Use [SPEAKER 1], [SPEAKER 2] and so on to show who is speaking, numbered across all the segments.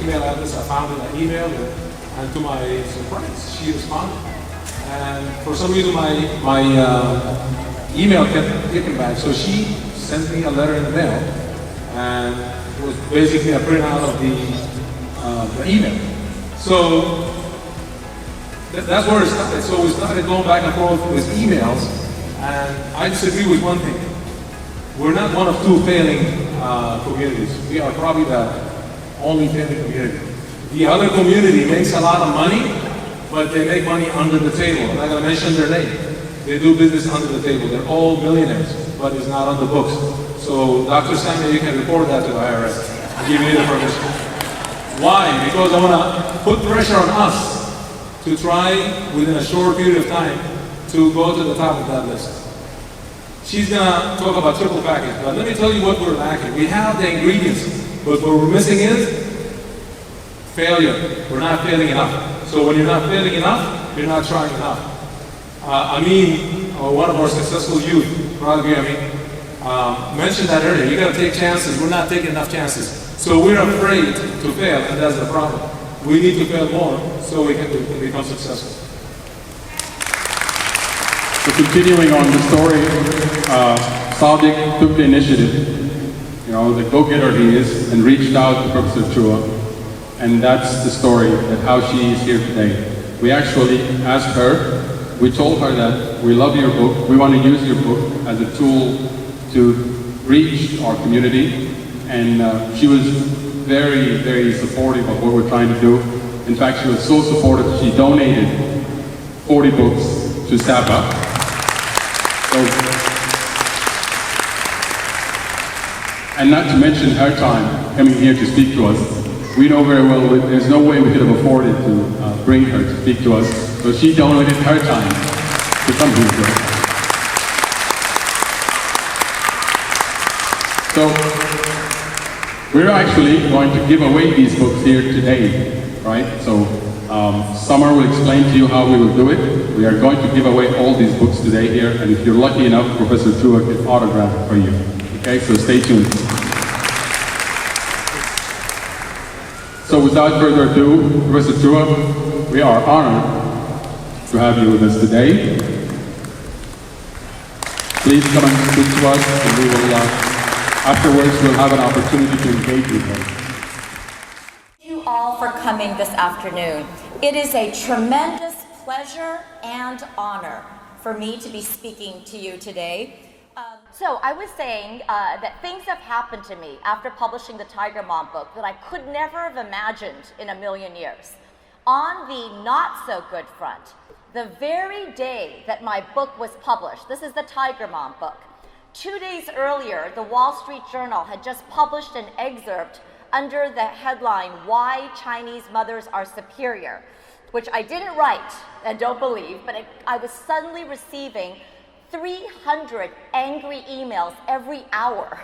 [SPEAKER 1] email address. I found it, I emailed her, and to my surprise, she responded. And for some reason, my email kept kicking back, so she sent me a letter in the mail, and it was basically a printout of the email. So that's where it started. So we started going back and forth with emails, and I disagree with one thing. We're not one of two failing communities. We are probably the only failing community. The other community makes a lot of money, but they make money under the table. I'm not going to mention their name. They do business under the table. They're all millionaires, but it's not on the books. So Dr. Samuel, you can report that to the IRS. I'll give you the permission. Why? Because I want to put pressure on us to try, within a short period of time, to go to the top of that list. She's gonna talk about triple package, but let me tell you what we're lacking. We have the ingredients, but what we're missing is failure. We're not failing enough. So when you're not failing enough, you're not trying enough. One of our successful youth, probably mentioned that earlier. You gotta take chances. We're not taking enough chances. So we're afraid to fail, and that's the problem. We need to fail more so we can become successful.
[SPEAKER 2] So continuing on the story, Sadiq took the initiative, the go-getter he is, and reached out to Professor Chua. And that's the story, that how she is here today. We actually asked her, we told her that we love your book, we want to use your book as a tool to reach our community. And she was very, very supportive of what we're trying to do. In fact, she was so supportive, she donated 40 books to SAPAA. And not to mention her time coming here to speak to us. We know very well that there's no way we could have afforded to bring her to speak to us, so she donated her time to come here to us. So we're actually going to give away these books here today, right? So Summer will explain to you how we will do it. We are going to give away all these books today here, and if you're lucky enough, Professor Chua can autograph it for you. Okay, so stay tuned. So without further ado, Professor Chua, we are honored to have you with us today. Please come and speak to us, and we will, afterwards, we'll have an opportunity to engage with you.
[SPEAKER 3] Thank you all for coming this afternoon. It is a tremendous pleasure and honor for me to be speaking to you today. So I was saying that things have happened to me after publishing the Tiger Mom book that I could never have imagined in a million years. On the not so good front, the very day that my book was published, this is the Tiger Mom book, 2 days earlier, the Wall Street Journal had just published an excerpt under the headline, "Why Chinese Mothers Are Superior," which I didn't write and don't believe, but I was suddenly receiving 300 angry emails every hour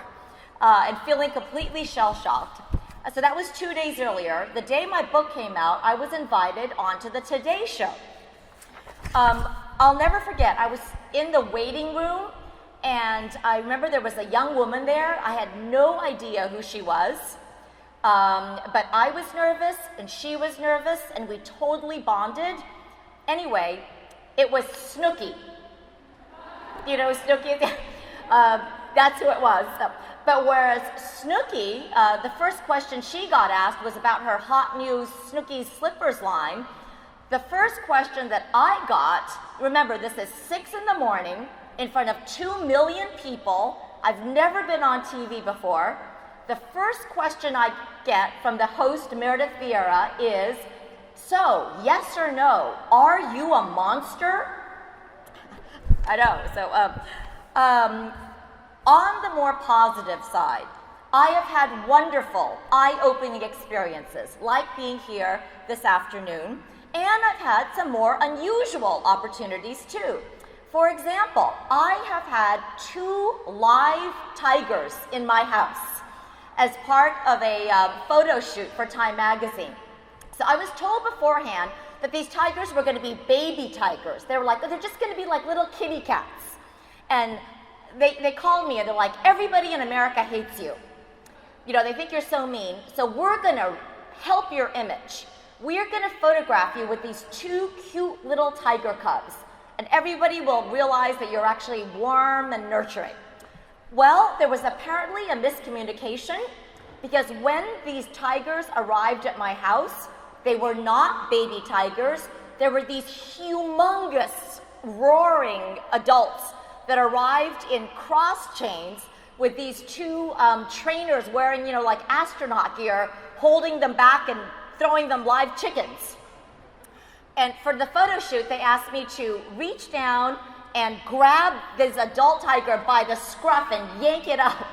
[SPEAKER 3] and feeling completely shell-shocked. So that was 2 days earlier. The day my book came out, I was invited onto the Today Show. I'll never forget, I was in the waiting room, and I remember there was a young woman there. I had no idea who she was, but I was nervous and she was nervous, and we totally bonded. Anyway, it was Snooki. You know Snooki? That's who it was. But whereas Snooki, the first question she got asked was about her hot new Snooki slippers line. The first question that I got, remember this is 6 in the morning in front of 2 million people. I've never been on TV before. The first question I get from the host, Meredith Vieira, is, "So, yes or no, are you a monster?" I know, so on the more positive side, I have had wonderful, eye-opening experiences, like being here this afternoon, and I've had some more unusual opportunities too. For example, I have had 2 live tigers in my house as part of a photo shoot for Time magazine. So I was told beforehand that these tigers were going to be baby tigers. They were like, they're just going to be like little kitty cats. And they called me and they're like, "Everybody in America hates you. You know, they think you're so mean. So we're going to help your image. We're going to photograph you with these 2 cute little tiger cubs, and everybody will realize that you're actually warm and nurturing. Well, there was apparently a miscommunication, because when these tigers arrived at my house, they were not baby tigers. There were these humongous, roaring adults that arrived in cross chains with these 2 trainers wearing, like astronaut gear, holding them back and throwing them live chickens. And for the photo shoot, they asked me to reach down and grab this adult tiger by the scruff and yank it up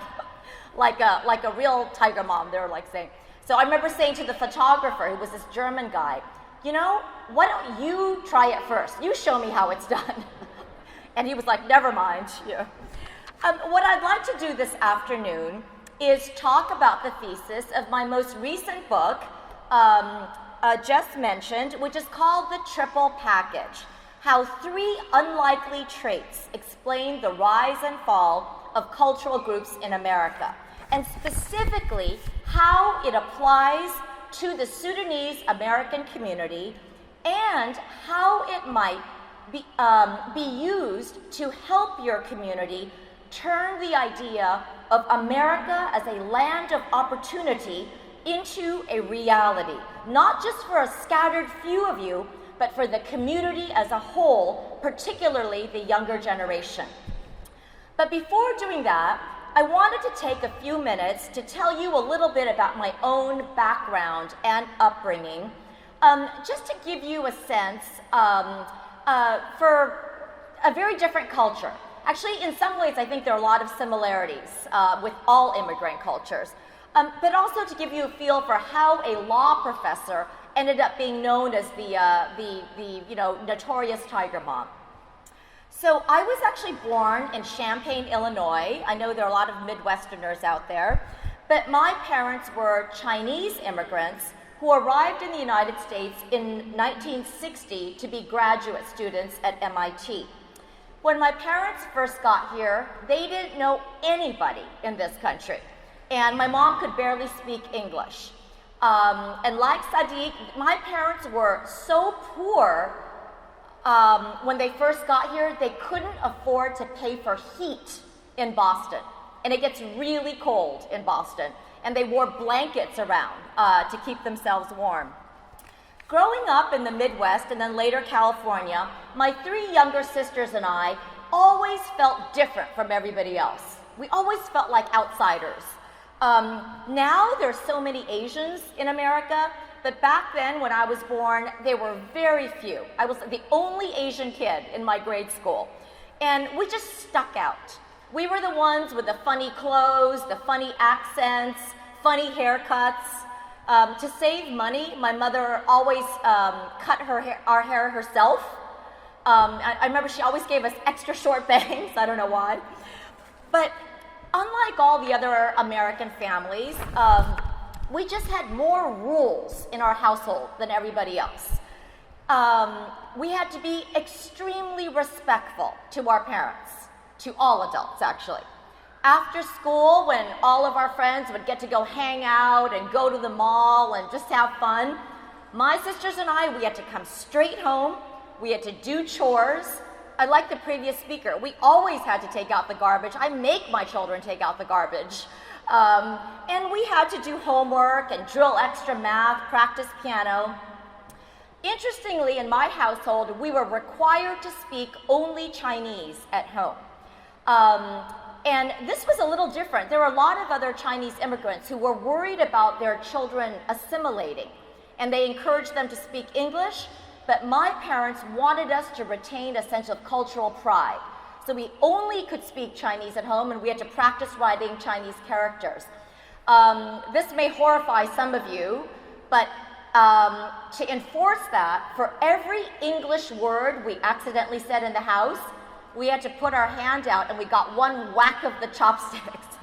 [SPEAKER 3] like a real tiger mom, they were like saying. So I remember saying to the photographer, who was this German guy, why don't you try it first? You show me how it's done. And he was like, never mind. Yeah. What I'd like to do this afternoon is talk about the thesis of my most recent book, just mentioned, which is called The Triple Package: How 3 Unlikely Traits Explain the Rise and Fall of Cultural Groups in America, and specifically how it applies to the Sudanese American community and how it might be used to help your community turn the idea of America as a land of opportunity into a reality, not just for a scattered few of you, but for the community as a whole, particularly the younger generation. But before doing that, I wanted to take a few minutes to tell you a little bit about my own background and upbringing, just to give you a sense for a very different culture. Actually, in some ways, I think there are a lot of similarities with all immigrant cultures, but also to give you a feel for how a law professor ended up being known as the notorious tiger mom. So I was actually born in Champaign, Illinois. I know there are a lot of Midwesterners out there, but my parents were Chinese immigrants who arrived in the United States in 1960 to be graduate students at MIT. When my parents first got here, they didn't know anybody in this country, and my mom could barely speak English. And like Sadiq, my parents were so poor when they first got here, they couldn't afford to pay for heat in Boston. And it gets really cold in Boston. And they wore blankets around to keep themselves warm. Growing up in the Midwest and then later California, my 3 younger sisters and I always felt different from everybody else. We always felt like outsiders. Now there's so many Asians in America, but back then when I was born, there were very few. I was the only Asian kid in my grade school, and we just stuck out. We were the ones with the funny clothes, the funny accents, funny haircuts. To save money, my mother always cut our hair herself. I remember she always gave us extra short bangs, I don't know why. But unlike all the other American families, we just had more rules in our household than everybody else. We had to be extremely respectful to our parents, to all adults actually. After school, when all of our friends would get to go hang out and go to the mall and just have fun, my sisters and I, we had to come straight home. We had to do chores. I like the previous speaker. We always had to take out the garbage. I make my children take out the garbage. And we had to do homework and drill extra math, practice piano. Interestingly, in my household, we were required to speak only Chinese at home. And this was a little different. There were a lot of other Chinese immigrants who were worried about their children assimilating, and they encouraged them to speak English, but my parents wanted us to retain a sense of cultural pride. So we only could speak Chinese at home, and we had to practice writing Chinese characters. This may horrify some of you, but to enforce that, for every English word we accidentally said in the house, we had to put our hand out and we got one whack of the chopsticks.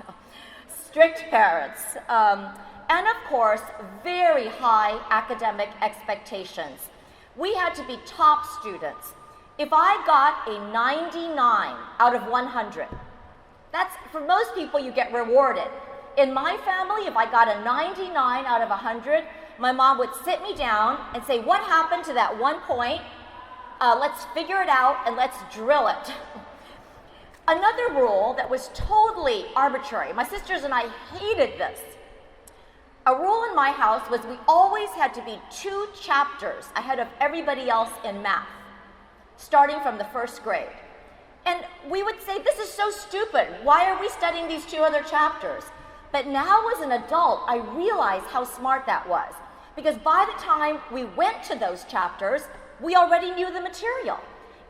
[SPEAKER 3] Strict parents. And of course, very high academic expectations. We had to be top students. If I got a 99 out of 100, that's, for most people, you get rewarded. In my family, if I got a 99 out of 100, my mom would sit me down and say, what happened to that one point? Let's figure it out and let's drill it. Another rule that was totally arbitrary, my sisters and I hated this. A rule in my house was we always had to be 2 chapters ahead of everybody else in math, starting from the 1st grade. And we would say, this is so stupid. Why are we studying these 2 other chapters? But now as an adult, I realized how smart that was. Because by the time we went to those chapters, we already knew the material.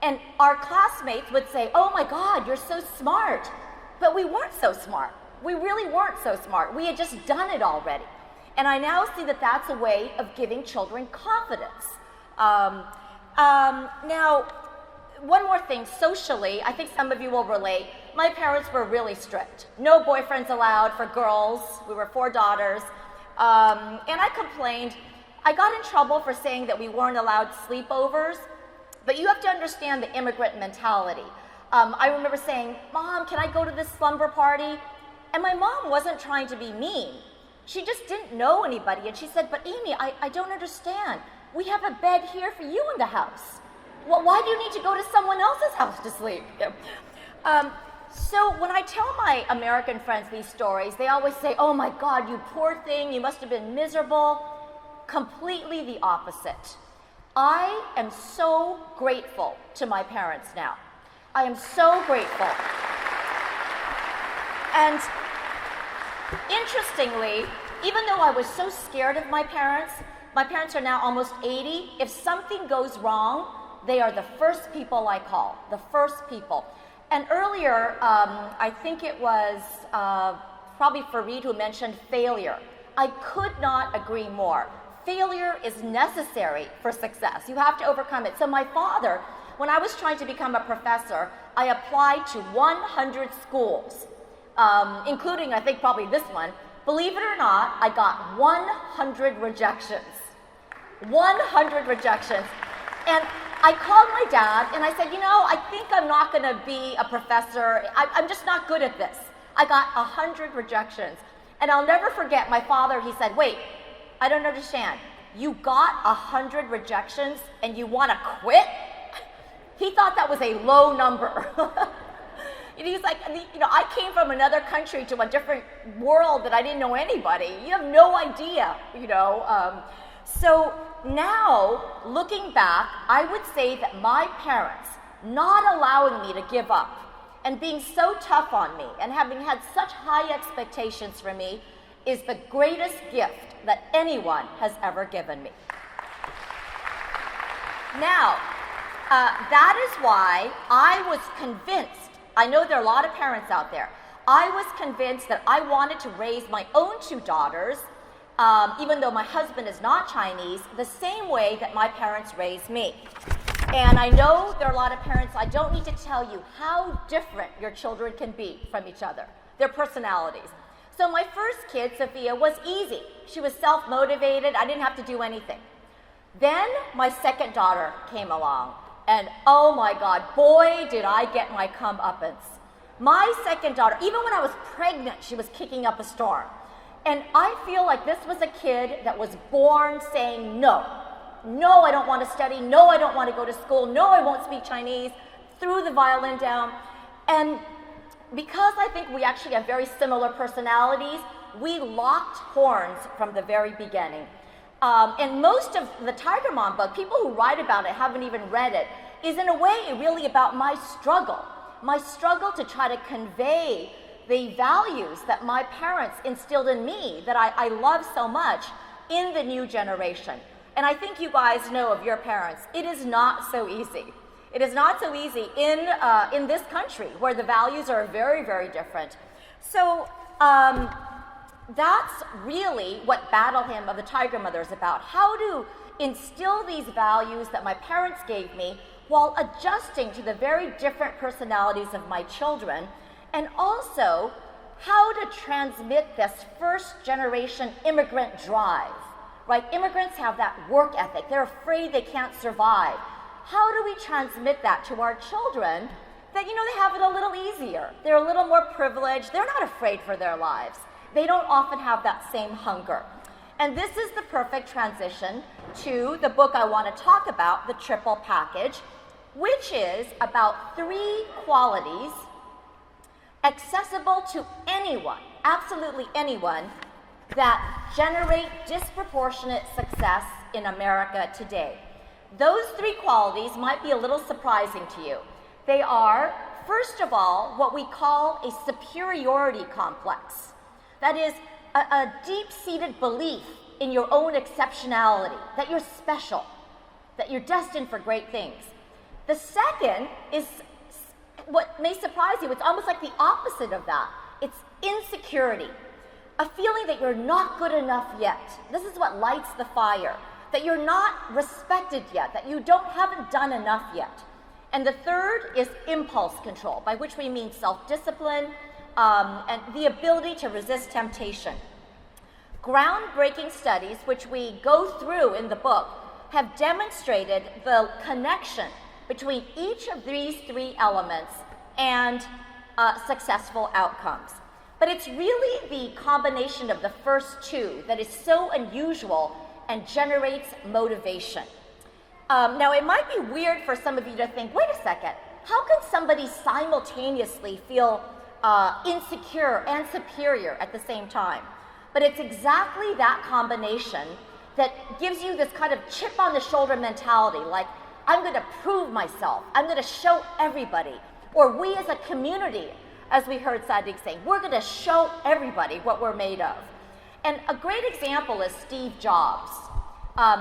[SPEAKER 3] And our classmates would say, oh my God, you're so smart. But we weren't so smart. We really weren't so smart. We had just done it already. And I now see that that's a way of giving children confidence. Now, one more thing, socially, I think some of you will relate. My parents were really strict. No boyfriends allowed for girls. We were 4 daughters. And I complained. I got in trouble for saying that we weren't allowed sleepovers. But you have to understand the immigrant mentality. I remember saying, Mom, can I go to this slumber party? And my mom wasn't trying to be mean. She just didn't know anybody. And she said, but Amy, I don't understand. We have a bed here for you in the house. Well, why do you need to go to someone else's house to sleep? So when I tell my American friends these stories, they always say, oh my God, you poor thing, you must have been miserable. Completely the opposite. I am so grateful to my parents now. I am so grateful. And interestingly, even though I was so scared of my parents are now almost 80. If something goes wrong, they are the first people I call, the first people. And earlier, I think it was probably Fareed who mentioned failure. I could not agree more. Failure is necessary for success. You have to overcome it. So my father, when I was trying to become a professor, I applied to 100 schools, including, I think, probably this one. Believe it or not, I got 100 rejections. 100 rejections. And I called my dad and I said, you know, I think I'm not going to be a professor. I'm just not good at this. I got 100 rejections. And I'll never forget my father, he said, wait, I don't understand. You got 100 rejections and you want to quit? He thought that was a low number. And he's like, you know, I came from another country to a different world that I didn't know anybody. You have no idea, you know. So now, looking back, I would say that my parents not allowing me to give up and being so tough on me and having had such high expectations for me is the greatest gift that anyone has ever given me. Now, that is why I was convinced, I know there are a lot of parents out there, I was convinced that I wanted to raise my own 2 daughters, even though my husband is not Chinese, the same way that my parents raised me. And I know there are a lot of parents, I don't need to tell you how different your children can be from each other, their personalities. So my first kid, Sophia, was easy. She was self-motivated, I didn't have to do anything. Then my second daughter came along, and oh my God, boy, did I get my comeuppance. My second daughter, even when I was pregnant, she was kicking up a storm. And I feel like this was a kid that was born saying no. No, I don't want to study. No, I don't want to go to school. No, I won't speak Chinese. Threw the violin down. And because I think we actually have very similar personalities, we locked horns from the very beginning. And most of the Tiger Mom book, people who write about it haven't even read it, is in a way really about my struggle to try to convey the values that my parents instilled in me that I love so much in the new generation. And I think you guys know of your parents. It is not so easy. It is not so easy in this country where the values are very, very different. So that's really what Battle Hymn of the Tiger Mother is about. How to instill these values that my parents gave me while adjusting to the very different personalities of my children, and also how to transmit this first generation immigrant drive, right? Immigrants have that work ethic. They're afraid they can't survive. How do we transmit that to our children that, you know, they have it a little easier? They're a little more privileged. They're not afraid for their lives. They don't often have that same hunger. And this is the perfect transition to the book I want to talk about, The Triple Package, which is about 3 qualities accessible to anyone, absolutely anyone, that generate disproportionate success in America today. Those 3 qualities might be a little surprising to you. They are, first of all, what we call a superiority complex. That is a deep-seated belief in your own exceptionality, that you're special, that you're destined for great things. The second is what may surprise you. It's almost like the opposite of that. It's insecurity, a feeling that you're not good enough yet. This is what lights the fire, that you're not respected yet, that you haven't done enough yet. And the third is impulse control, by which we mean self-discipline and the ability to resist temptation. Groundbreaking studies, which we go through in the book, have demonstrated the connection between each of these 3 elements and successful outcomes. But it's really the combination of the first 2 that is so unusual and generates motivation. Now, it might be weird for some of you to think, wait a second, how can somebody simultaneously feel insecure and superior at the same time? But it's exactly that combination that gives you this kind of chip on the shoulder mentality, like, I'm going to prove myself, I'm going to show everybody, or we as a community, as we heard Sadiq saying, we're going to show everybody what we're made of. And a great example is Steve Jobs,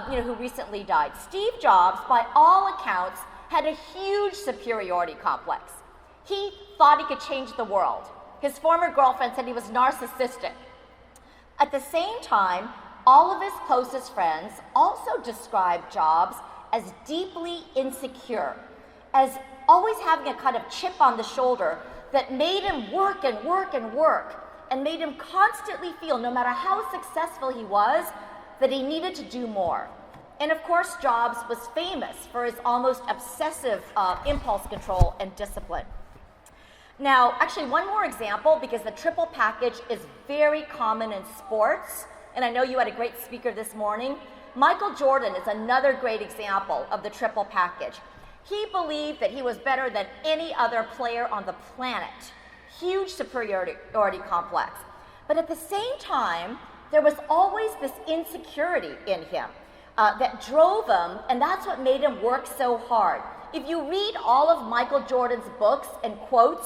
[SPEAKER 3] who recently died. Steve Jobs, by all accounts, had a huge superiority complex. He thought he could change the world. His former girlfriend said he was narcissistic. At the same time, all of his closest friends also described Jobs as deeply insecure, as always having a kind of chip on the shoulder that made him work and work and work, and made him constantly feel, no matter how successful he was, that he needed to do more. And of course, Jobs was famous for his almost obsessive impulse control and discipline. Now, actually, one more example, because the triple package is very common in sports, and I know you had a great speaker this morning. Michael Jordan is another great example of the triple package. He believed that he was better than any other player on the planet. Huge superiority complex. But at the same time, there was always this insecurity in him that drove him, and that's what made him work so hard. If you read all of Michael Jordan's books and quotes,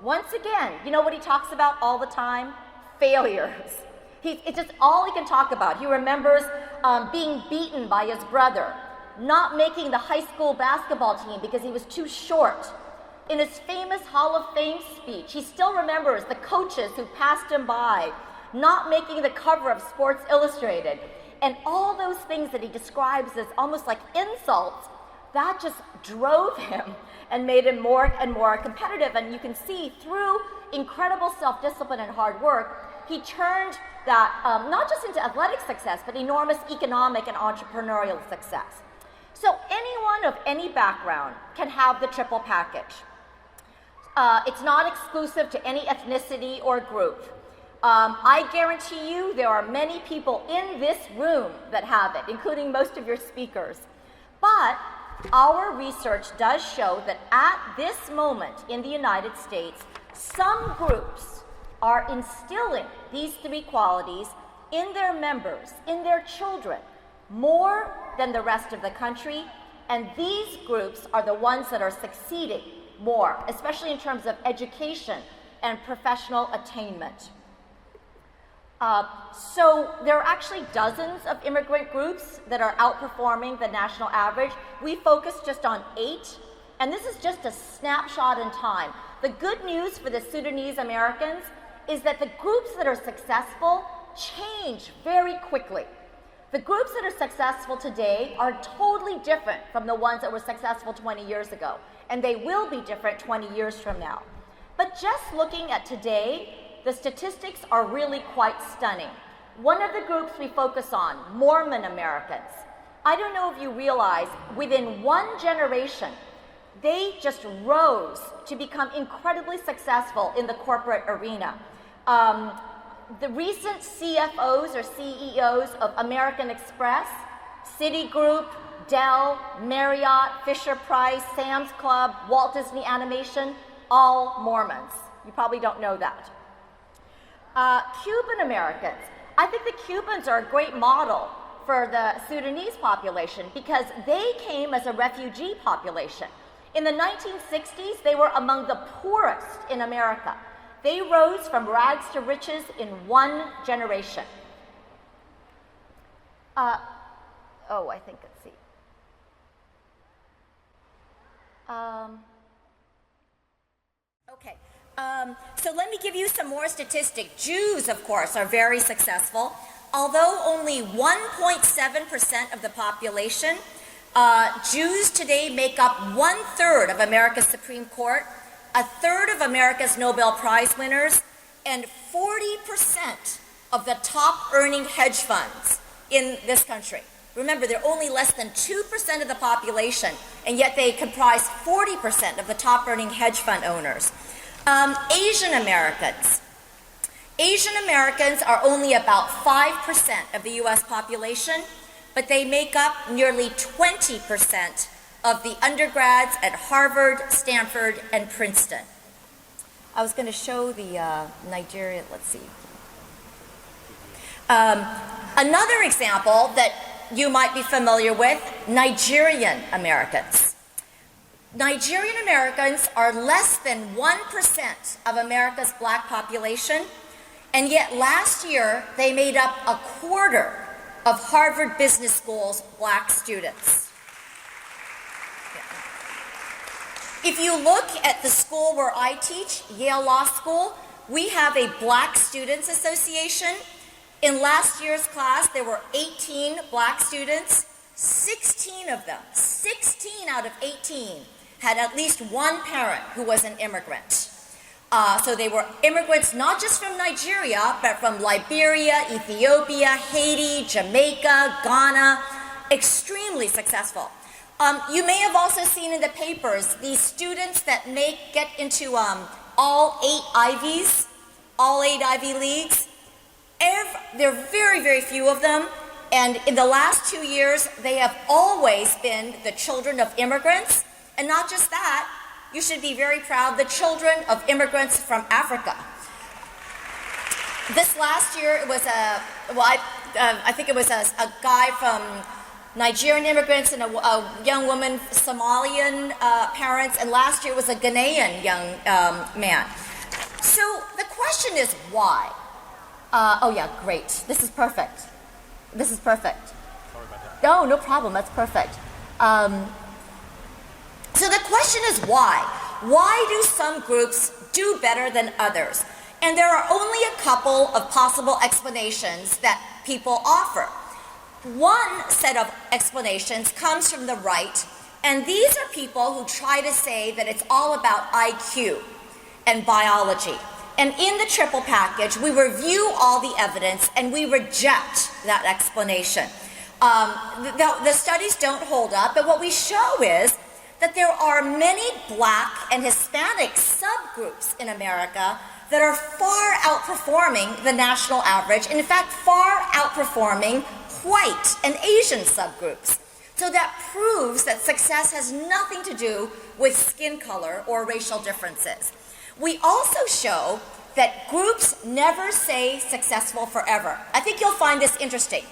[SPEAKER 3] once again, you know what he talks about all the time? Failures. It's just all he can talk about. He remembers being beaten by his brother, not making the high school basketball team because he was too short. In his famous Hall of Fame speech, he still remembers the coaches who passed him by, not making the cover of Sports Illustrated, and all those things that he describes as almost like insults, that just drove him and made him more and more competitive. And you can see through incredible self-discipline and hard work, he turned that not just into athletic success, but enormous economic and entrepreneurial success. So anyone of any background can have the triple package. It's not exclusive to any ethnicity or group. I guarantee you there are many people in this room that have it, including most of your speakers. But our research does show that at this moment in the United States, some groups are instilling these 3 qualities in their members, in their children, more than the rest of the country, and these groups are the ones that are succeeding more, especially in terms of education and professional attainment. So there are actually dozens of immigrant groups that are outperforming the national average. We focus just on 8, and this is just a snapshot in time. The good news for the Sudanese Americans is that the groups that are successful change very quickly. The groups that are successful today are totally different from the ones that were successful 20 years ago, and they will be different 20 years from now. But just looking at today, the statistics are really quite stunning. One of the groups we focus on, Mormon Americans. I don't know if you realize, within 1 generation, they just rose to become incredibly successful in the corporate arena. the recent CFOs or CEOs of American Express, Citigroup, Dell, Marriott, Fisher-Price, Sam's Club, Walt Disney Animation, all Mormons. You probably don't know that. Cuban Americans. I think the Cubans are a great model for the Sudanese population because they came as a refugee population. In the 1960s, they were among the poorest in America. They rose from rags to riches in one generation. I think, let's see. Okay, so let me give you some more statistics. Jews, of course, are very successful. Although only 1.7% of the population, Jews today make up 1/3 of America's Supreme Court, 1/3 of America's Nobel Prize winners, and 40% of the top earning hedge funds in this country. Remember, they're only less than 2% of the population, and yet they comprise 40% of the top earning hedge fund owners. Asian Americans. Asian Americans are only about 5% of the US population, but they make up nearly 20% of the undergrads at Harvard, Stanford, and Princeton. I was going to show the Nigeria, let's see. Another example that you might be familiar with, Nigerian Americans. Nigerian Americans are less than 1% of America's black population, and yet last year they made up 1/4 of Harvard Business School's black students. If you look at the school where I teach, Yale Law School, we have a Black Students Association. In last year's class, there were 18 black students. 16 of them, 16 out of 18, had at least one parent who was an immigrant. So they were immigrants not just from Nigeria, but from Liberia, Ethiopia, Haiti, Jamaica, Ghana. Extremely successful. You may have also seen in the papers these students that get into all 8 Ivies, all 8 Ivy Leagues. There are very, very few of them, and in the last 2 years, they have always been the children of immigrants, and not just that, you should be very proud, the children of immigrants from Africa. This last year, it was I think it was a guy from Nigerian immigrants and a young woman, Somalian parents, and last year it was a Ghanaian young man. So the question is why? Oh yeah, great. This is perfect. This is perfect.
[SPEAKER 2] Sorry about that.
[SPEAKER 3] No, no problem. That's perfect. So the question is why? Why do some groups do better than others? And there are only a couple of possible explanations that people offer. One set of explanations comes from the right, and these are people who try to say that it's all about IQ and biology. And in the triple package, we review all the evidence and we reject that explanation. The studies don't hold up, but what we show is that there are many Black and Hispanic subgroups in America that are far outperforming the national average, and in fact, far outperforming white and Asian subgroups. So that proves that success has nothing to do with skin color or racial differences. We also show that groups never stay successful forever. I think you'll find this interesting.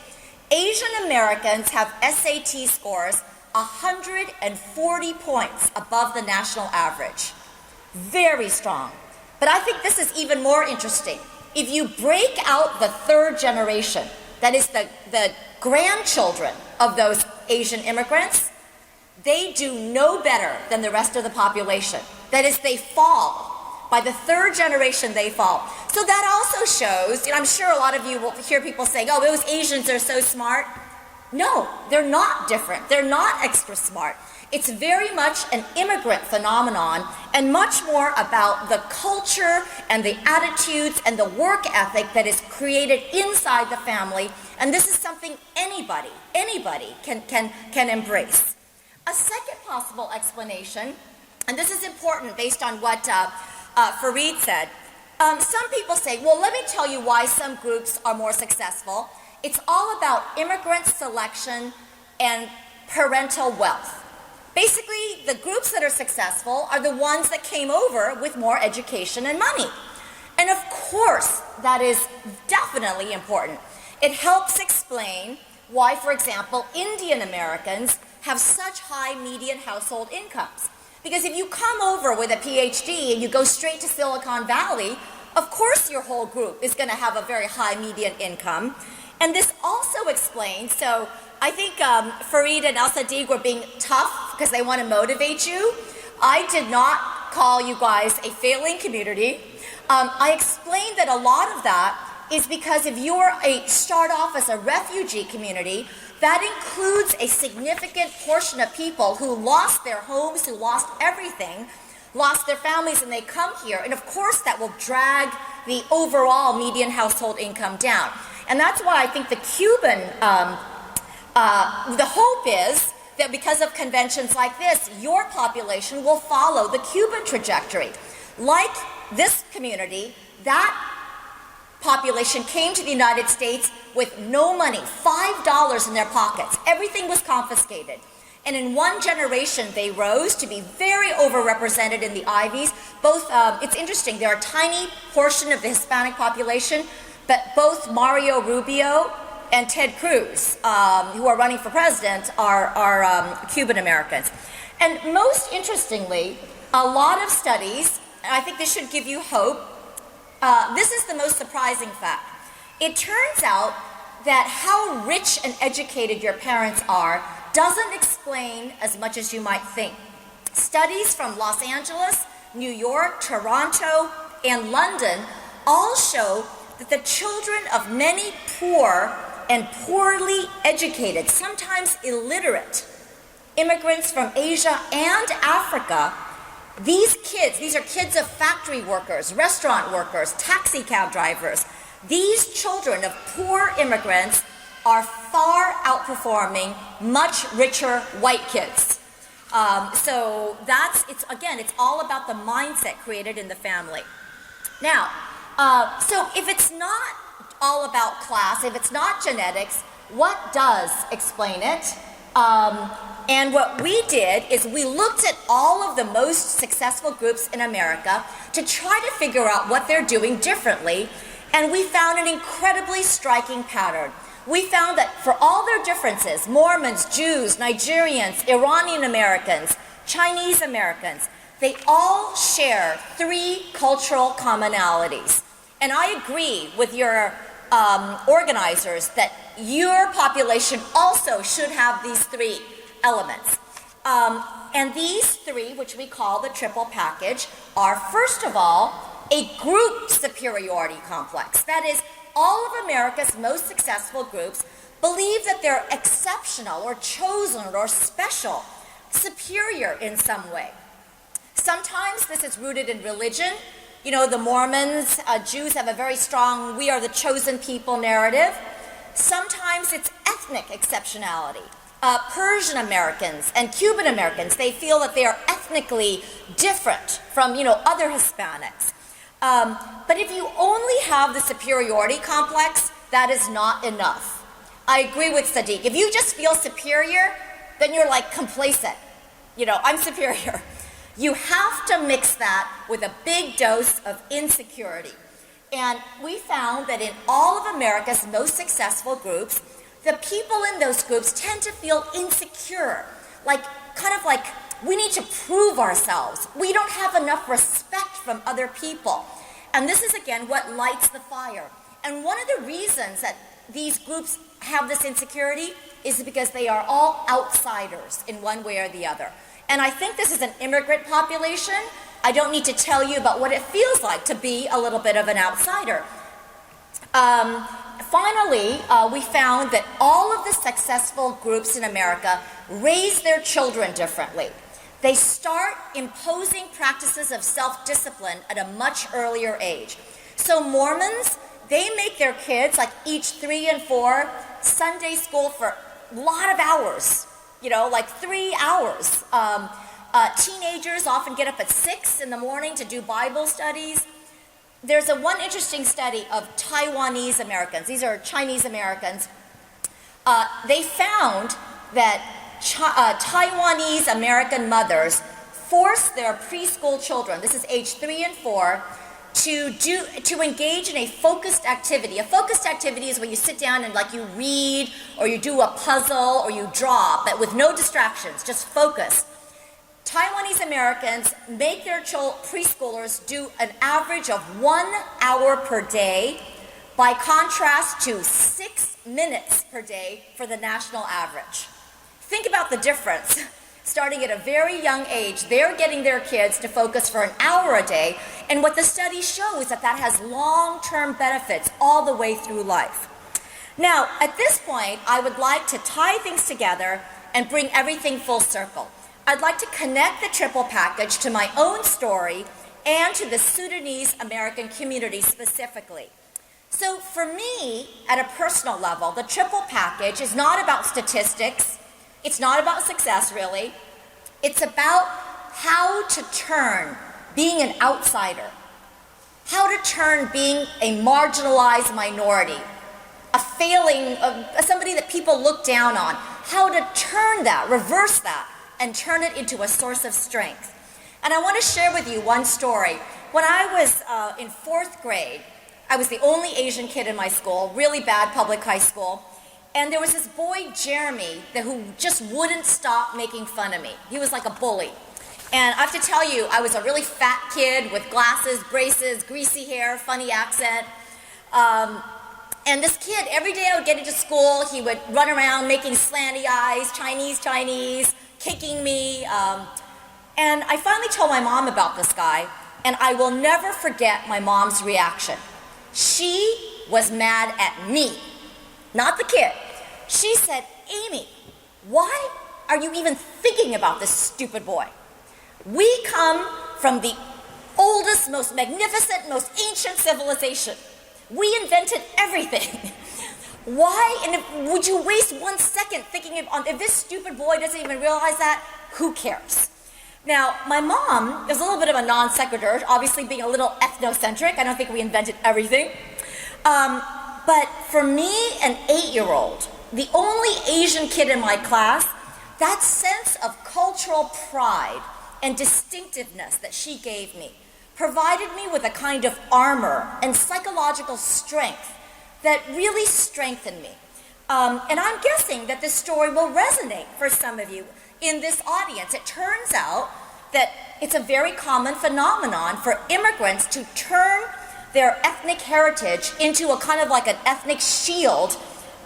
[SPEAKER 3] Asian Americans have SAT scores 140 points above the national average. Very strong. But I think this is even more interesting. If you break out the 3rd generation, that is the grandchildren of those Asian immigrants, they do no better than the rest of the population. That is, they fall. By the 3rd generation, they fall. So that also shows, I'm sure a lot of you will hear people saying, oh, those Asians are so smart. No, they're not different. They're not extra smart. It's very much an immigrant phenomenon and much more about the culture and the attitudes and the work ethic that is created inside the family. And this is something anybody can embrace. A second possible explanation, and this is important based on what Fareed said, some people say, well, let me tell you why some groups are more successful. It's all about immigrant selection and parental wealth. Basically, the groups that are successful are the ones that came over with more education and money. And of course, that is definitely important. It helps explain why, for example, Indian Americans have such high median household incomes. Because if you come over with a PhD and you go straight to Silicon Valley, of course your whole group is going to have a very high median income. And this also explains, so I think Fareed and Al-Sadiq were being tough because they want to motivate you. I did not call you guys a failing community. I explained that a lot of that is because if you're start off as a refugee community, that includes a significant portion of people who lost their homes, who lost everything, lost their families, and they come here. And of course that will drag the overall median household income down. And that's why I think the Cuban, the hope is that because of conventions like this, your population will follow the Cuban trajectory. Like this community, that population came to the United States with no money, $5 in their pockets. Everything was confiscated. And in one generation, they rose to be very overrepresented in the Ivies. Both, it's interesting, they're a tiny portion of the Hispanic population, but both Mario Rubio and Ted Cruz, who are running for president, are Cuban Americans. And most interestingly, a lot of studies, and I think this should give you hope, this is the most surprising fact. It turns out that how rich and educated your parents are doesn't explain as much as you might think. Studies from Los Angeles, New York, Toronto, and London all show that the children of many poor and poorly educated, sometimes illiterate, immigrants from Asia and Africa, these kids, these are kids of factory workers, restaurant workers, taxi cab drivers. These children of poor immigrants are far outperforming much richer white kids. So it's all about the mindset created in the family. Now, so if it's not all about class, if it's not genetics, what does explain it? And what we did is we looked at all of the most successful groups in America to try to figure out what they're doing differently, and we found an incredibly striking pattern. We found that for all their differences, Mormons, Jews, Nigerians, Iranian Americans, Chinese Americans, they all share 3 cultural commonalities. And I agree with your organizers that your population also should have these 3 elements. And these 3, which we call the triple package, are first of all, a group superiority complex. That is, all of America's most successful groups believe that they're exceptional or chosen or special, superior in some way. Sometimes this is rooted in religion. You know, the Mormons, Jews have a very strong, we are the chosen people narrative. Sometimes it's ethnic exceptionality. Persian Americans and Cuban Americans, they feel that they are ethnically different from, other Hispanics. But if you only have the superiority complex, that is not enough. I agree with Sadiq. If you just feel superior, then you're like complacent. I'm superior. You have to mix that with a big dose of insecurity. And we found that in all of America's most successful groups, the people in those groups tend to feel insecure, kind of like we need to prove ourselves. We don't have enough respect from other people. And this is, again, what lights the fire. And one of the reasons that these groups have this insecurity is because they are all outsiders in one way or the other. And I think this is an immigrant population. I don't need to tell you about what it feels like to be a little bit of an outsider. Finally, we found that all of the successful groups in America raise their children differently. They start imposing practices of self-discipline at a much earlier age. So Mormons, they make their kids, each 3 and 4, Sunday school for a lot of hours, 3 hours. Teenagers often get up at 6 in the morning to do Bible studies. there's one interesting study of Taiwanese Americans. These are Chinese Americans. They found that Taiwanese American mothers force their preschool children, this is age 3 and 4, to engage in a focused activity. A focused activity is when you sit down and like you read or you do a puzzle or you draw, but with no distractions, just focus. Taiwanese Americans make their preschoolers do an average of 1 hour per day, by contrast to 6 minutes per day for the national average. Think about the difference. Starting at a very young age, they're getting their kids to focus for an hour a day, and what the study shows is that that has long-term benefits all the way through life. Now, at this point, I would like to tie things together and bring everything full circle. I'd like to connect the triple package to my own story and to the Sudanese American community specifically. So for me, at a personal level, the triple package is not about statistics. It's not about success, really. It's about how to turn being an outsider, how to turn being a marginalized minority, a failing, somebody that people look down on, how to turn that, reverse that, and turn it into a source of strength. And I want to share with you one story. When I was in 4th grade, I was the only Asian kid in my school, really bad public high school. And there was this boy, Jeremy, who just wouldn't stop making fun of me. He was like a bully. And I have to tell you, I was a really fat kid with glasses, braces, greasy hair, funny accent. And this kid, every day I would get into school, he would run around making slanty eyes, Chinese, kicking me. And I finally told my mom about this guy, and I will never forget my mom's reaction. She was mad at me, not the kid. She said, "Amy, why are you even thinking about this stupid boy? We come from the oldest, most magnificent, most ancient civilization. We invented everything. Why, and would you waste 1 second thinking if this stupid boy doesn't even realize that, who cares?" Now, my mom is a little bit of a non sequitur, obviously being a little ethnocentric. I don't think we invented everything. But for me, an 8-year-old, the only Asian kid in my class, that sense of cultural pride and distinctiveness that she gave me provided me with a kind of armor and psychological strength that really strengthened me. And I'm guessing that this story will resonate for some of you in this audience. It turns out that it's a very common phenomenon for immigrants to turn their ethnic heritage into a kind of like an ethnic shield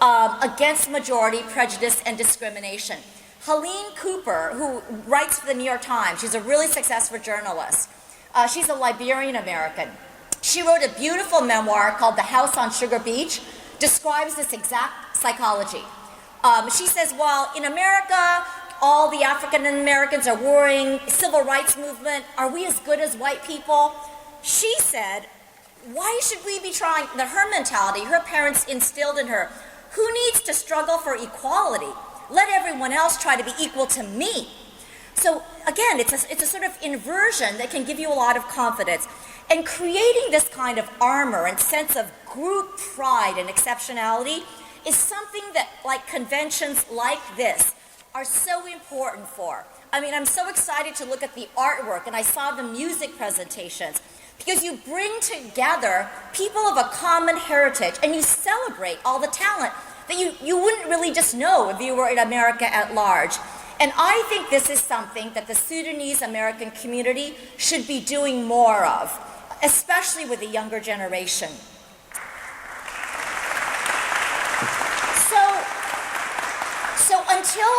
[SPEAKER 3] against majority prejudice and discrimination. Helene Cooper, who writes for the New York Times, she's a really successful journalist. She's a Liberian American. She wrote a beautiful memoir called The House on Sugar Beach, describes this exact psychology. She says, while in America, all the African Americans are worrying, civil rights movement, are we as good as white people? She said, why should we be trying, her mentality, her parents instilled in her, who needs to struggle for equality? Let everyone else try to be equal to me. So again, it's a sort of inversion that can give you a lot of confidence. And creating this kind of armor and sense of group pride and exceptionality is something that, like conventions like this, are so important for. I mean, I'm so excited to look at the artwork, and I saw the music presentations, because you bring together people of a common heritage, and you celebrate all the talent that you wouldn't really just know if you were in America at large. And I think this is something that the Sudanese American community should be doing more of, especially with the younger generation. So until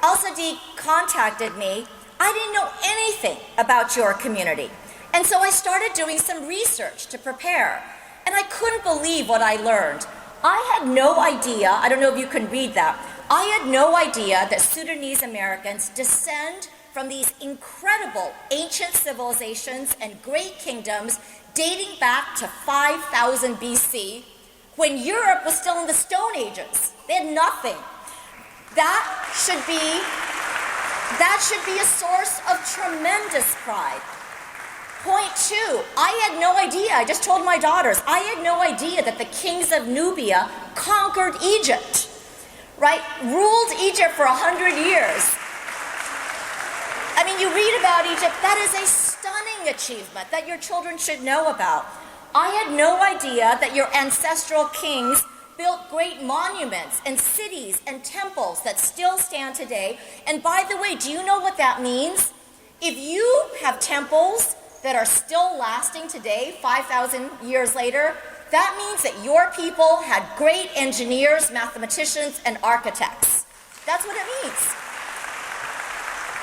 [SPEAKER 3] Al-Sadiq contacted me, I didn't know anything about your community. And so I started doing some research to prepare. And I couldn't believe what I learned. I had no idea, I don't know if you can read that, I had no idea that Sudanese Americans descend from these incredible ancient civilizations and great kingdoms dating back to 5000 BC, when Europe was still in the Stone Ages. They had nothing. That should be a source of tremendous pride. Point two, I had no idea, I just told my daughters, I had no idea that the kings of Nubia conquered Egypt, right? Ruled Egypt for 100 years. I mean, you read about Egypt, that is a stunning achievement that your children should know about. I had no idea that your ancestral kings built great monuments and cities and temples that still stand today. And by the way, do you know what that means? If you have temples that are still lasting today, 5,000 years later, that means that your people had great engineers, mathematicians, and architects. That's what it means.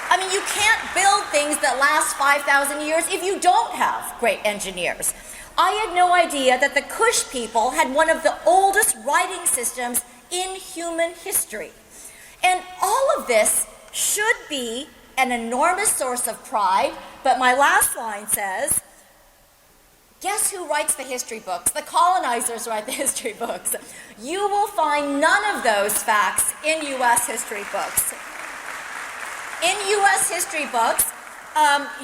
[SPEAKER 3] I mean, you can't build things that last 5,000 years if you don't have great engineers. I had no idea that the Kush people had one of the oldest writing systems in human history. And all of this should be an enormous source of pride, but my last line says, guess who writes the history books? The colonizers write the history books. You will find none of those facts in U.S. history books. In U.S. history books,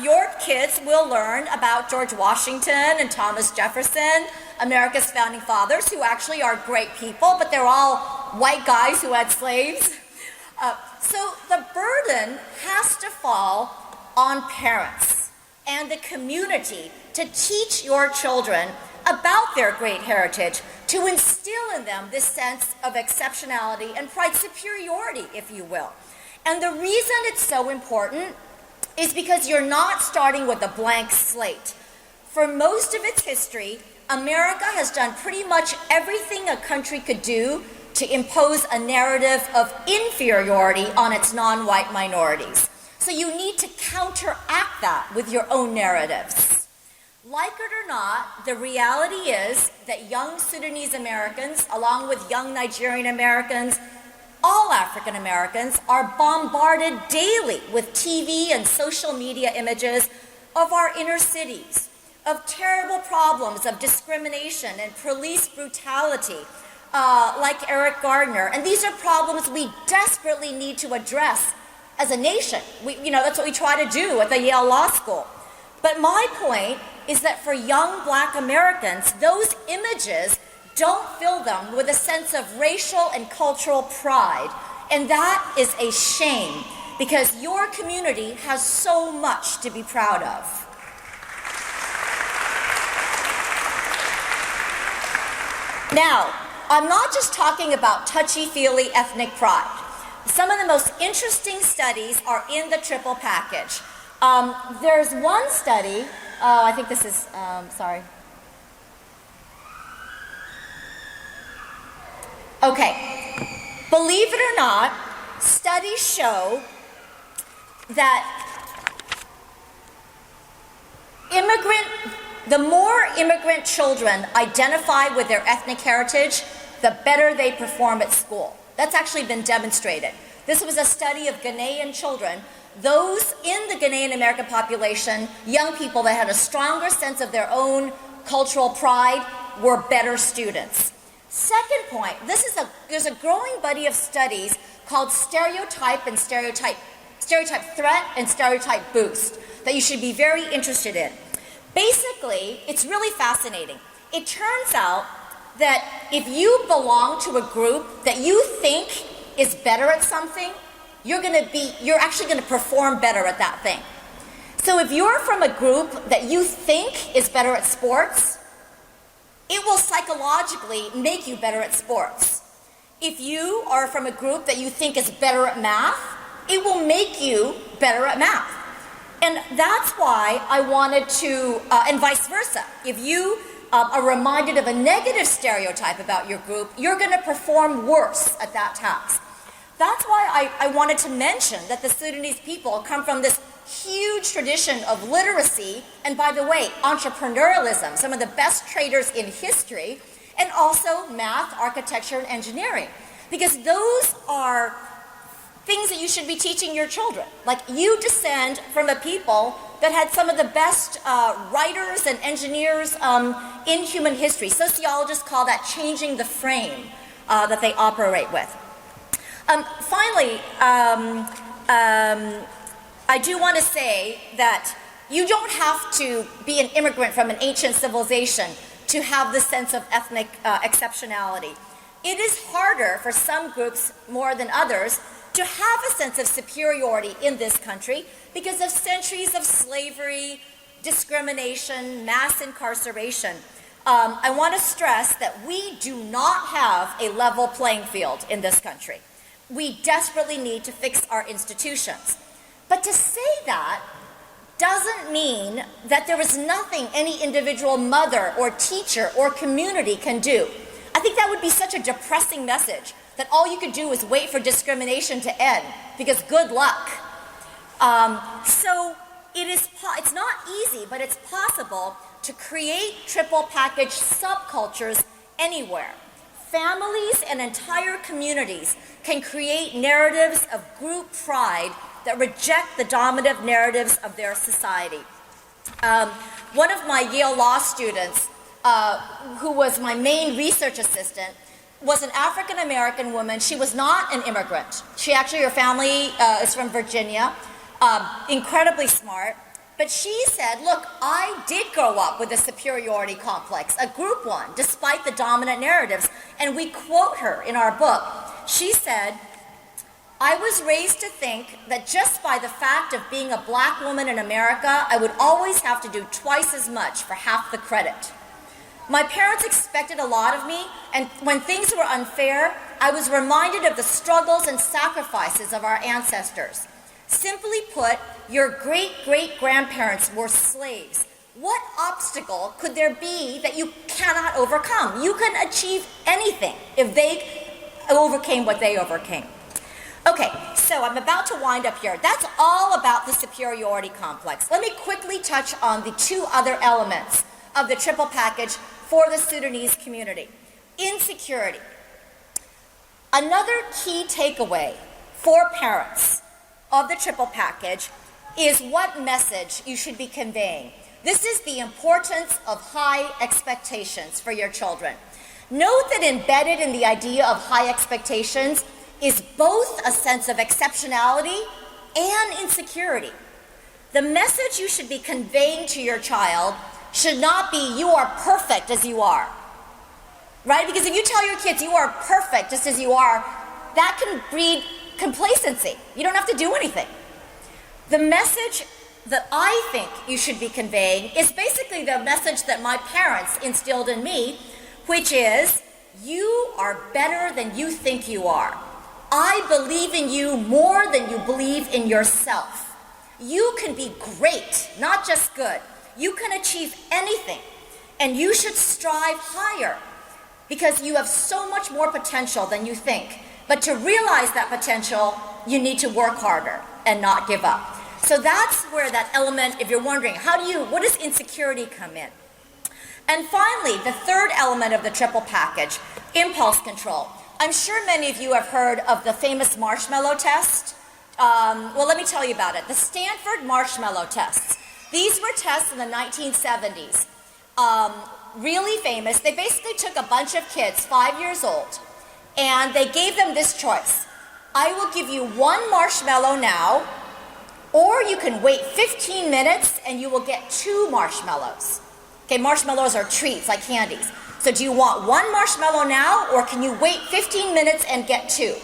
[SPEAKER 3] your kids will learn about George Washington and Thomas Jefferson, America's founding fathers, who actually are great people, but they're all white guys who had slaves. So the burden has to fall on parents and the community to teach your children about their great heritage, to instill in them this sense of exceptionality and pride, superiority, if you will. And the reason it's so important is because you're not starting with a blank slate. For most of its history, America has done pretty much everything a country could do to impose a narrative of inferiority on its non-white minorities. So you need to counteract that with your own narratives. Like it or not, the reality is that young Sudanese Americans, along with young Nigerian Americans, all African Americans, are bombarded daily with TV and social media images of our inner cities, of terrible problems of discrimination and police brutality, like Eric Gardner. And these are problems we desperately need to address as a nation. That's what we try to do at the Yale Law School. But my point is that for young Black Americans, those images don't fill them with a sense of racial and cultural pride. And that is a shame, because your community has so much to be proud of. Now, I'm not just talking about touchy-feely ethnic pride. Some of the most interesting studies are in the triple package. There's one study, I think this is, sorry. Okay, believe it or not, studies show that the more immigrant children identify with their ethnic heritage, the better they perform at school. That's actually been demonstrated. This was a study of Ghanaian children. Those in the Ghanaian American population, young people that had a stronger sense of their own cultural pride, were better students. Second point, there's a growing body of studies called stereotype threat and stereotype boost that you should be very interested in. Basically, it's really fascinating. It turns out that if you belong to a group that you think is better at something, you're actually going to perform better at that thing. So if you're from a group that you think is better at sports, it will psychologically make you better at sports. If you are from a group that you think is better at math, it will make you better at math. And that's why I wanted to, and vice versa. If you are reminded of a negative stereotype about your group, you're going to perform worse at that task. That's why I wanted to mention that the Sudanese people come from this huge tradition of literacy, and by the way, entrepreneurialism, some of the best traders in history, and also math, architecture, and engineering. Because those are things that you should be teaching your children. Like, you descend from a people that had some of the best writers and engineers in human history. Sociologists call that changing the frame that they operate with. Finally, I do want to say that, You don't have to be an immigrant from an ancient civilization to have this sense of ethnic exceptionality. It is harder for some groups more than others to have a sense of superiority in this country because of centuries of slavery, discrimination, mass incarceration. I want to stress that we do not have a level playing field in this country. We desperately need to fix our institutions. But to say that doesn't mean that there is nothing any individual mother or teacher or community can do. I think that would be such a depressing message, that all you could do is wait for discrimination to end, because good luck. So it's not easy, but it's possible to create triple package subcultures anywhere. Families and entire communities can create narratives of group pride that reject the dominant narratives of their society. One of my Yale Law students, who was my main research assistant, was an African-American woman. She was not an immigrant. Her family is from Virginia, incredibly smart. But she said, look, I did grow up with a superiority complex, a group one, despite the dominant narratives. And we quote her in our book. She said, I was raised to think that just by the fact of being a black woman in America, I would always have to do twice as much for half the credit. My parents expected a lot of me, and when things were unfair, I was reminded of the struggles and sacrifices of our ancestors. Simply put, your great-great-grandparents were slaves. What obstacle could there be that you cannot overcome? You can achieve anything if they overcame what they overcame. Okay, so I'm about to wind up here. That's all about the superiority complex. Let me quickly touch on the two other elements of the triple package for the Sudanese community. Insecurity. Another key takeaway for parents of the triple package is what message you should be conveying. This is the importance of high expectations for your children. Note that embedded in the idea of high expectations is both a sense of exceptionality and insecurity. The message you should be conveying to your child should not be, you are perfect as you are, right? Because if you tell your kids you are perfect just as you are, that can breed complacency. You don't have to do anything. The message that I think you should be conveying is basically the message that my parents instilled in me, which is, you are better than you think you are. I believe in you more than you believe in yourself. You can be great, not just good. You can achieve anything, and you should strive higher because you have so much more potential than you think. But to realize that potential, you need to work harder and not give up. So that's where that element, if you're wondering, what does insecurity come in? And finally, the third element of the triple package, impulse control. I'm sure many of you have heard of the famous marshmallow test. Well, let me tell you about it. The Stanford marshmallow tests. These were tests in the 1970s. Really famous. They basically took a bunch of kids, 5 years old, and they gave them this choice. I will give you one marshmallow now, or you can wait 15 minutes and you will get 2 marshmallows. Okay, marshmallows are treats, like candies. So do you want 1 marshmallow now, or can you wait 15 minutes and get 2?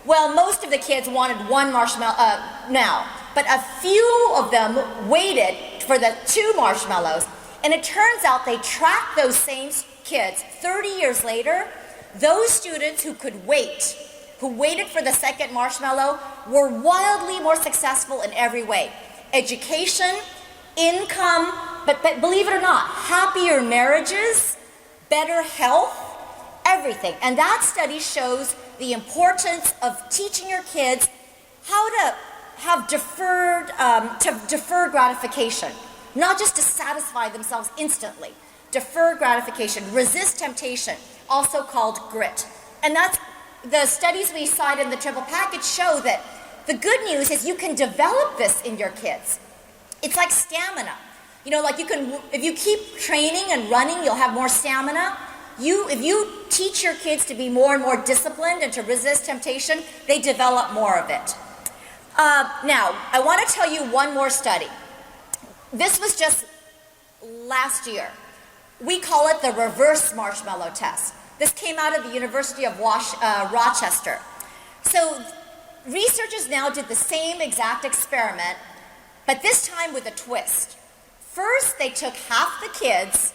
[SPEAKER 3] Well, most of the kids wanted 1 marshmallow now, but a few of them waited for the 2 marshmallows. And it turns out they tracked those same kids 30 years later. Those students who could wait, who waited for the second marshmallow, were wildly more successful in every way. Education, income, but believe it or not, happier marriages, better health, everything. And that study shows the importance of teaching your kids how to have defer gratification, not just to satisfy themselves instantly. Defer gratification, resist temptation, also called grit. And that's the studies we cite in the triple package show that the good news is you can develop this in your kids. It's like stamina. You know, like if you keep training and running, you'll have more stamina. If you teach your kids to be more and more disciplined and to resist temptation, they develop more of it. Now, I want to tell you one more study. This was just last year. We call it the reverse marshmallow test. This came out of the University of Rochester. So researchers now did the same exact experiment, but this time with a twist. First, they took half the kids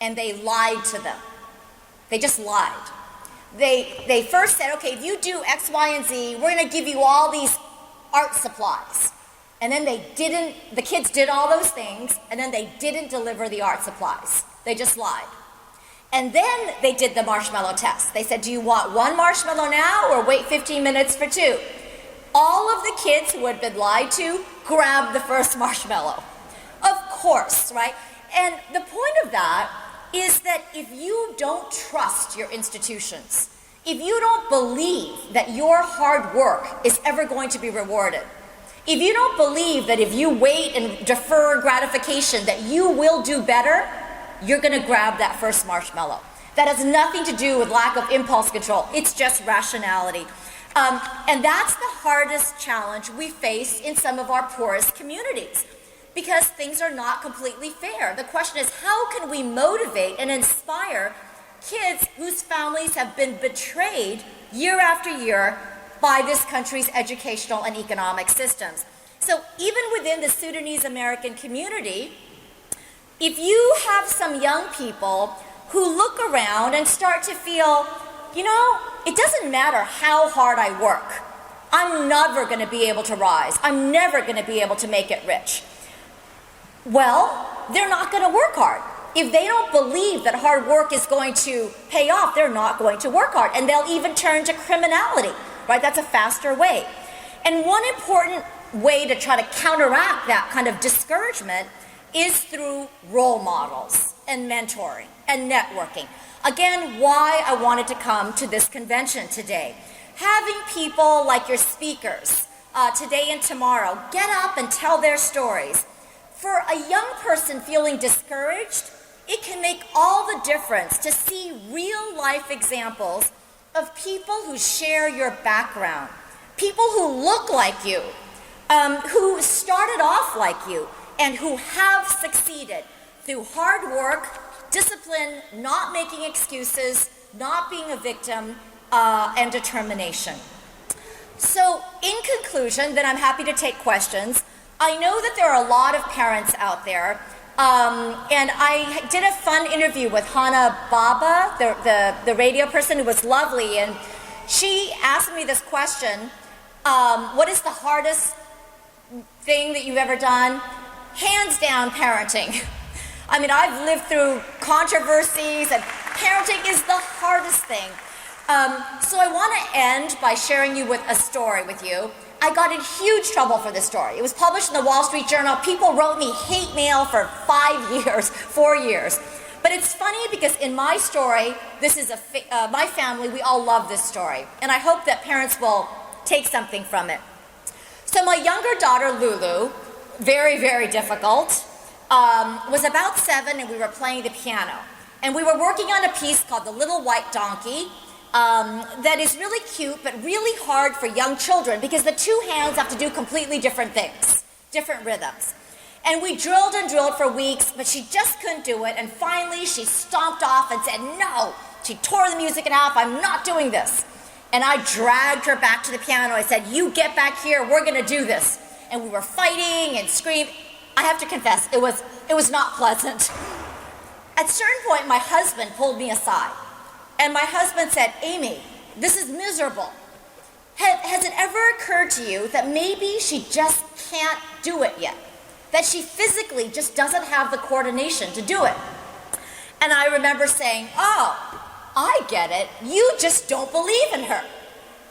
[SPEAKER 3] and they lied to them. They just lied. They first said, okay, if you do X, Y, and Z, we're going to give you all these art supplies. And then the kids did all those things, and then they didn't deliver the art supplies. They just lied. And then they did the marshmallow test. They said, do you want one marshmallow now or wait 15 minutes for two? All of the kids who had been lied to grabbed the first marshmallow. Of course, right? And the point of that is that if you don't trust your institutions, if you don't believe that your hard work is ever going to be rewarded, if you don't believe that if you wait and defer gratification that you will do better, you're going to grab that first marshmallow. That has nothing to do with lack of impulse control. It's just rationality. And that's the hardest challenge we face in some of our poorest communities, because things are not completely fair. The question is, how can we motivate and inspire kids whose families have been betrayed year after year by this country's educational and economic systems? So even within the Sudanese American community, if you have some young people who look around and start to feel, you know, it doesn't matter how hard I work, I'm never going to be able to rise. I'm never going to be able to make it rich. Well, they're not going to work hard. If they don't believe that hard work is going to pay off, they're not going to work hard. And they'll even turn to criminality, right? That's a faster way. And one important way to try to counteract that kind of discouragement is through role models and mentoring and networking. Again, why I wanted to come to this convention today. Having people like your speakers today and tomorrow get up and tell their stories. For a young person feeling discouraged, it can make all the difference to see real life examples of people who share your background, people who look like you, who started off like you, and who have succeeded through hard work, discipline, not making excuses, not being a victim, and determination. So in conclusion, then I'm happy to take questions. I know that there are a lot of parents out there, and I did a fun interview with Hannah Baba, the radio person, who was lovely, and she asked me this question, what is the hardest thing that you've ever done? Hands down, parenting. I mean, I've lived through controversies, and parenting is the hardest thing. So I want to end by sharing you with a story with you. I got in huge trouble for this story. It was published in the Wall Street Journal. People wrote me hate mail for 4 years. But it's funny because in my story, this is my family, we all love this story. And I hope that parents will take something from it. So my younger daughter, Lulu, very, very difficult, was about 7, and we were playing the piano. And we were working on a piece called The Little White Donkey that is really cute but really hard for young children because the two hands have to do completely different things, different rhythms. And we drilled and drilled for weeks, but she just couldn't do it. And finally, she stomped off and said, no. She tore the music in half. I'm not doing this. And I dragged her back to the piano. I said, you get back here. We're going to do this. And we were fighting and screaming. I have to confess, it was not pleasant. At a certain point, my husband pulled me aside. And my husband said, Amy, this is miserable. Has it ever occurred to you that maybe she just can't do it yet? That she physically just doesn't have the coordination to do it? And I remember saying, oh, I get it. You just don't believe in her.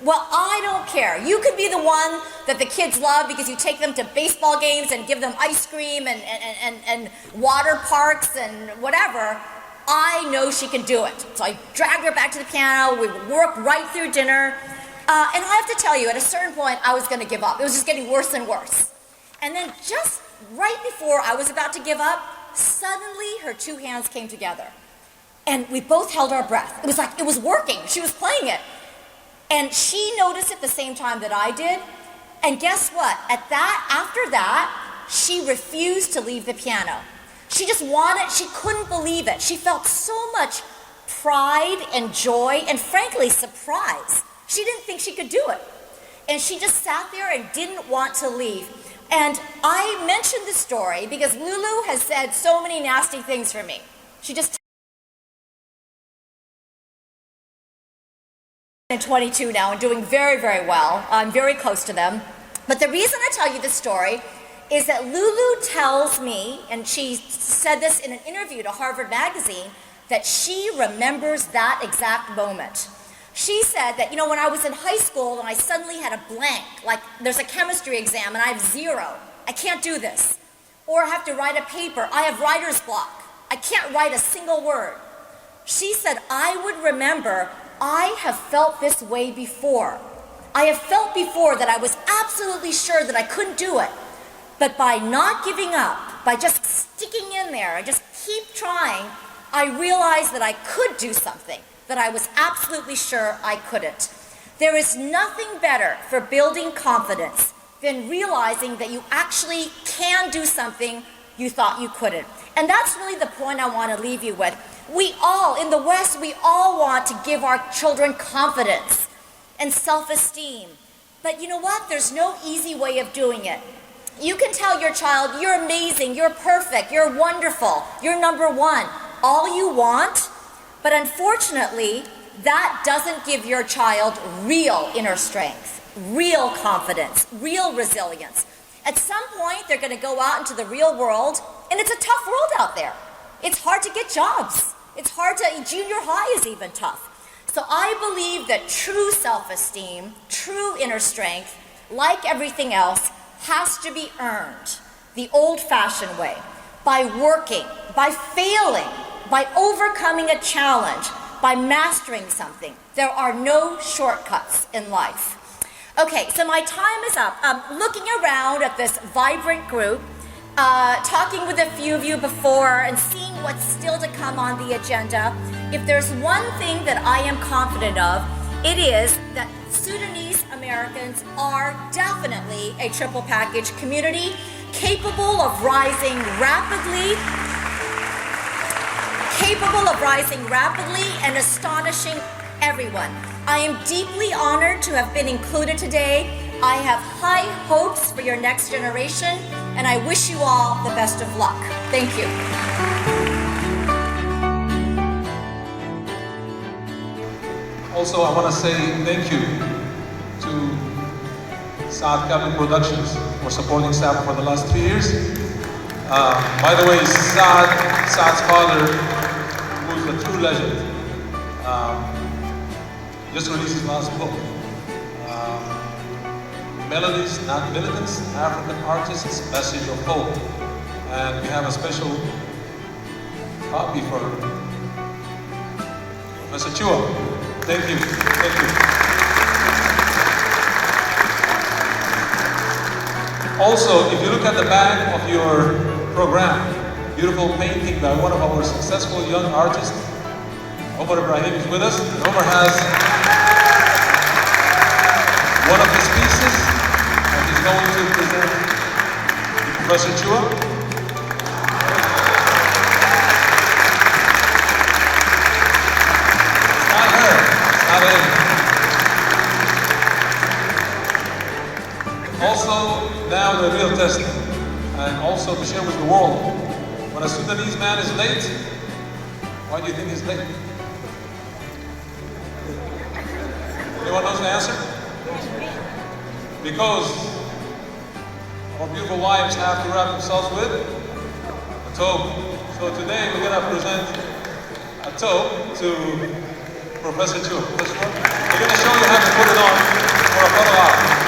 [SPEAKER 3] Well, I don't care. You could be the one that the kids love because you take them to baseball games and give them ice cream and water parks and whatever. I know she can do it. So I dragged her back to the piano. We worked right through dinner. And I have to tell you, at a certain point, I was going to give up. It was just getting worse and worse. And then just right before I was about to give up, suddenly her two hands came together. And we both held our breath. It was like it was working. She was playing it. And she noticed it the same time that I did. And guess what? After that, she refused to leave the piano. She just wanted, she couldn't believe it. She felt so much pride and joy and frankly surprise. She didn't think she could do it. And she just sat there and didn't want to leave. And I mentioned this story because Lulu has said so many nasty things for me. She just 22 now and doing very, very well. I'm very close to them. But the reason I tell you this story is that Lulu tells me, and she said this in an interview to Harvard Magazine, that she remembers that exact moment. She said that, you know, when I was in high school and I suddenly had a blank, like there's a chemistry exam and I have 0, I can't do this. Or I have to write a paper, I have writer's block. I can't write a single word. She said, I would remember, I have felt this way before. I have felt before that I was absolutely sure that I couldn't do it. But by not giving up, by just sticking in there and just keep trying, I realized that I could do something that I was absolutely sure I couldn't. There is nothing better for building confidence than realizing that you actually can do something you thought you couldn't. And that's really the point I want to leave you with. We all, in the West, we all want to give our children confidence and self-esteem. But you know what? There's no easy way of doing it. You can tell your child, you're amazing, you're perfect, you're wonderful, you're number one, all you want, but unfortunately, that doesn't give your child real inner strength, real confidence, real resilience. At some point, they're going to go out into the real world, and it's a tough world out there. It's hard to get jobs. It's hard to, junior high is even tough. So I believe that true self-esteem, true inner strength, like everything else, has to be earned the old-fashioned way, by working, by failing, by overcoming a challenge, by mastering something. There are no shortcuts in life. Okay, so my time is up. Looking around at this vibrant group, talking with a few of you before and seeing what's still to come on the agenda, if there's one thing that I am confident of, it is that Sudanese Americans are definitely a triple package community capable of rising rapidly and astonishing everyone. I am deeply honored to have been included today. I have high hopes for your next generation, and I wish you all the best of luck. Thank you.
[SPEAKER 1] Also, I want to say thank you to Saad Capital Productions for supporting SAPAA for the last 3 years. By the way, Saad's father, who's a true legend, just released his last book. Melodies, Not Militants, African Artists, Message of Hope. And we have a special copy for Professor Chua. Thank you. Thank you. Also, if you look at the back of your program, beautiful painting by one of our successful young artists, Omar Ibrahim is with us. And Omar has one of his pieces, and he's going to present to Professor Chua. It's not her, it's not him. Also, now the real test, and also to share with the world. When a Sudanese man is late, why do you think he's late? Anyone knows the answer? Because our beautiful wives have to wrap themselves with a toque. So today we're going to present a toque to Professor Chua. We're going to show you how to put it on for a photo op.